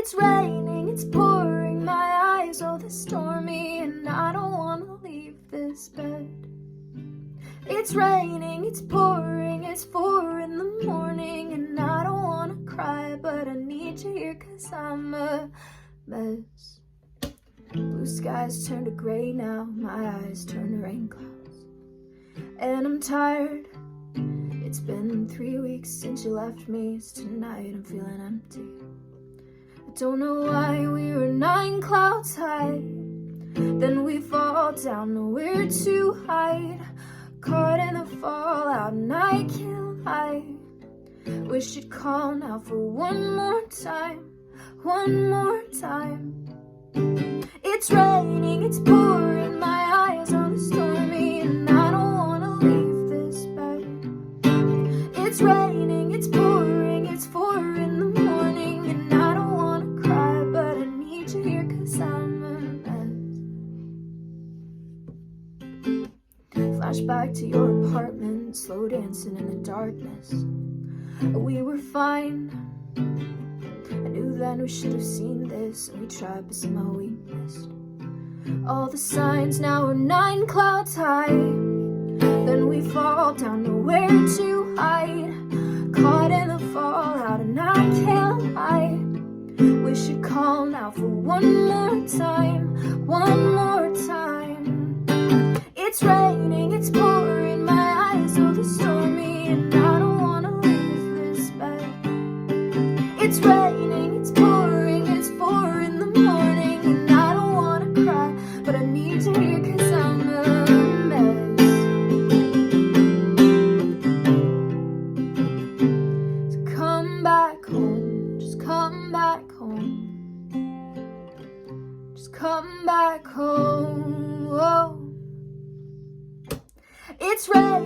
It's raining, it's pouring, my eyes all this stormy, and I don't wanna leave this bed. It's raining, it's pouring, it's 4 in the morning, and I don't wanna cry, but I need you here 'cause I'm a mess. Blue skies turn to gray now, my eyes turn to rain clouds, and I'm tired. It's been 3 weeks since you left me, so tonight I'm feeling empty. I don't know why we were 9 clouds high, then we fall down nowhere to hide. Caught in the fallout and I can't hide. Wish you'd call now for one more time, one more time. It's raining, it's pouring, my eyes on the stormy, and I don't wanna leave this bed. It's raining, it's pouring, it's 4 in the morning, and I don't wanna cry, but I need you here 'cause I'm a mess. Flashback to your apartment, slow dancing in the darkness. We were fine. I knew then we should have seen this, and we tried, but somehow we missed all the signs. Now we're 9 clouds high, then we fall down nowhere to hide. Caught in the fallout and I can't hide. We should call now for one more time, one more time. It's raining, it's pouring, my eyes are the stormy, and I don't wanna leave this bed. It's raining, it's pouring, it's 4 in the morning, and I don't wanna cry, but I need you here 'cause I'm a mess. So come back home, just come back home. Just come back home. Whoa. It's raining.